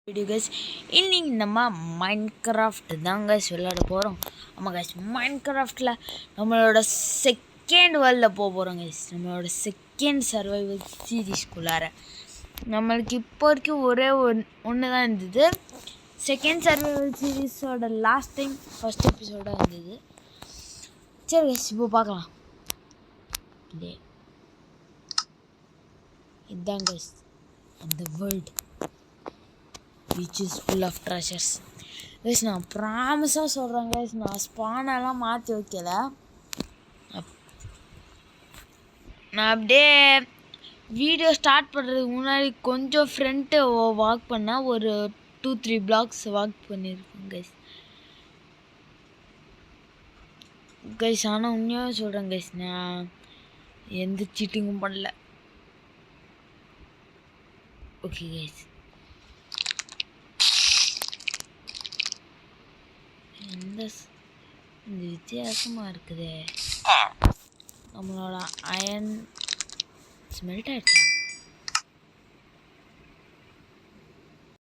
Video guys இன்னைக்கு நம்ம Minecraft தான் கைஸ் விளையாட போகிறோம். ஆமாம் கைஸ், மைன்கிராஃப்டில் நம்மளோட செகண்ட் வேர்ல்டில் போகிறோம் கைஸ். நம்மளோட செகண்ட் சர்வைவல் சீரீஸ்குள்ளார நம்மளுக்கு இப்போ வரைக்கும் ஒரே ஒன்று தான் இருந்தது. செகண்ட் சர்வைவல் சீரீஸோட லாஸ்ட் டைம் ஃபஸ்ட் எபிசோடாக இருந்தது. சரி கைஸ், இப்போ பார்க்கலாம். இதுதான் கைஸ் அந்த world which is full of treasures. Guys நான் ப்ராமிஸாக சொல்கிறேன் கைஸ், நான் ஸ்பானெல்லாம் மாற்றி வைக்கல. நான் அப்படியே வீடியோ ஸ்டார்ட் பண்ணுறதுக்கு முன்னாடி கொஞ்சம் ஃப்ரண்ட்டு வாக் பண்ணால் ஒரு 2-3 blocks வாக் பண்ணியிருக்கேன் கைஸ். கைஸ் ஆனால் உண்மையாக சொல்கிறேன் கைஸ், நான் எந்த சீட்டிங்கும் பண்ணல. ஓகே கைஸ், இந்த வித்தியாசமாக இருக்குதே. நம்மளோட அயன் ஸ்மெல்ட் ஆயிடுச்சா?